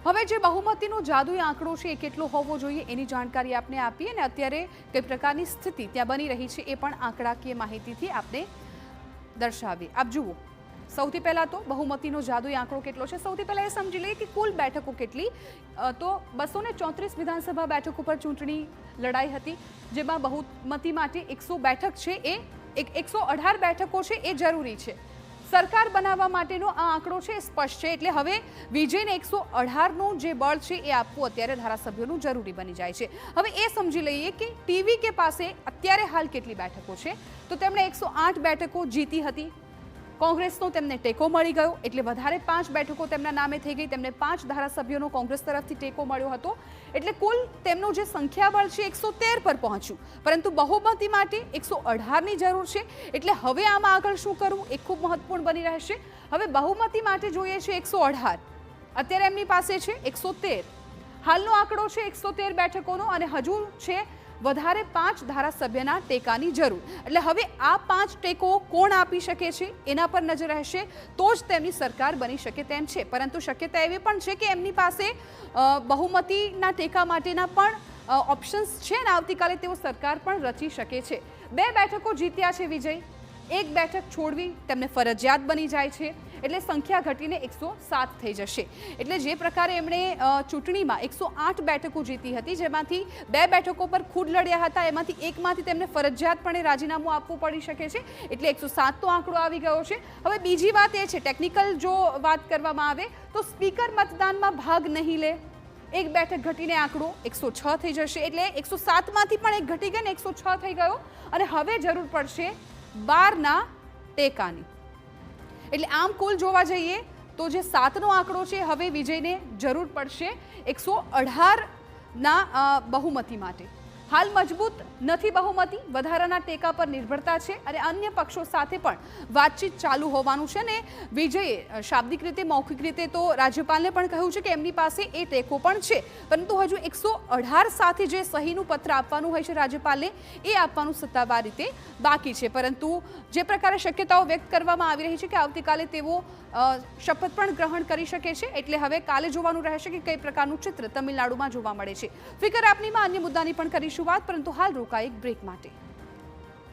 હવે જે બહુમતીનો જાદુઈ આંકડો છે એ કેટલો હોવો જોઈએ એની જાણકારી આપને આપી અને અત્યારે કઈ પ્રકારની સ્થિતિ ત્યાં બની રહી છે એ પણ આંકડાકીય માહિતીથી આપને દર્શાવી। આપ જુઓ, સૌથી પહેલા તો બહુમતીનો જાદુઈ આંકડો કેટલો છે સૌથી પહેલા એ સમજી લઈએ કે કુલ બેઠકો કેટલી। તો 234 વિધાનસભા બેઠકો પર ચૂંટણી લડાઈ હતી, જેમાં બહુમતી માટે 100 બેઠક છે એ 118 બેઠકો છે એ જરૂરી છે। સરકાર બનાવવા માટેનો આ આંકડો છે સ્પષ્ટ છે, એટલે હવે વિજયને 118નું જે બળ છે એ આપવું અત્યારે ધારાસભ્યોનું જરૂરી બની જાય છે। હવે એ સમજી લઈએ કે ટીવી કે પાસે અત્યારે હાલ કેટલી બેઠકો છે, તો તેમણે 108 બેઠકો જીતી હતી। કોંગ્રેસનો તેમને ટેકો મળી ગયો, એટલે વધારે 5 બેઠકો તેમના નામે થઈ ગઈ। તેમને 5 ધારાસભ્યોનો કોંગ્રેસ તરફથી ટેકો મળ્યો હતો, એટલે કુલ તેમનું જે સંખ્યાબળ છે 113 પર પહોંચ્યું, પરંતુ બહુમતી માટે 118ની જરૂર છે। એટલે હવે આમાં આગળ શું કરવું એ ખૂબ મહત્વપૂર્ણ બની રહેશે। હવે બહુમતી માટે જોઈએ છે 118, અત્યારે એમની પાસે છે 113, હાલનો આંકડો છે 113 બેઠકોનો અને હજુ છે વધારે 5 ધારાસભ્યના ટેકાની જરૂર। એટલે હવે આ 5 ટેકો કોણ આપી શકે છે એના પર નજર રહેશે, તો જ તેમની સરકાર બની શકે તેમ છે। પરંતુ શક્યતા એવી પણ છે કે એમની પાસે બહુમતીના ટેકા માટેના પણ ઓપ્શન્સ છે અને આવતીકાલે તેઓ સરકાર પણ રચી શકે છે। 2 બેઠકો જીત્યા છે વિજય, 1 બેઠક છોડવી તેમને ફરજિયાત બની જાય છે, એટલે સંખ્યા ઘટીને 107 થઈ જશે। એટલે જે પ્રકારે એમણે ચૂંટણીમાં 108 બેઠકો જીતી હતી, જેમાંથી 2 બેઠકો પર ખુદ લડ્યા હતા, એમાંથી એકમાંથી તેમને ફરજિયાતપણે રાજીનામું આપવું પડી શકે છે, એટલે 107 તો આંકડો આવી ગયો છે। હવે બીજી વાત એ છે, ટેકનિકલ જો વાત કરવામાં આવે તો સ્પીકર મતદાનમાં ભાગ નહીં લે, 1 બેઠક ઘટીને આંકડો 106 થઈ જશે, એટલે 107માંથી પણ 1 ઘટી ગઈ ને 106 થઈ ગયો, અને હવે જરૂર પડશે 12ના ટેકાની। એટલે આમ કુલ જોવા જઈએ તો જે 7નો આંકડો છે, હવે વિજયને જરૂર પડશે 118ના બહુમતી માટે। હાલ મજબૂત નથી બહુમતી, વધારાના ટેકા પર નિર્ભરતા છે અને અન્ય પક્ષો સાથે પણ વાતચીત ચાલુ હોવાનું છે। ને વિજયે શાબ્દિક રીતે મૌખિક રીતે તો રાજ્યપાલને પણ કહ્યું છે કે એમની પાસે એ ટેકો પણ છે, પરંતુ હજુ 118 સાથે જે સહીનું પત્ર આપવાનું હોય છે રાજ્યપાલને, એ આપવાનું સત્તાવાર રીતે બાકી છે। પરંતુ જે પ્રકારે શક્યતાઓ વ્યક્ત કરવામાં આવી રહી છે કે આવતીકાલે તેઓ શપથ પણ ગ્રહણ કરી શકે છે, એટલે હવે કાલે જોવાનું રહેશે કે કઈ પ્રકારનું ચિત્ર તમિલનાડુમાં જોવા મળે છે। ફિકર આપનીમાં અન્ય મુદ્દાની પણ કરીશું વાત, પરંતુ હાલ રોકાય એક બ્રેક માટે।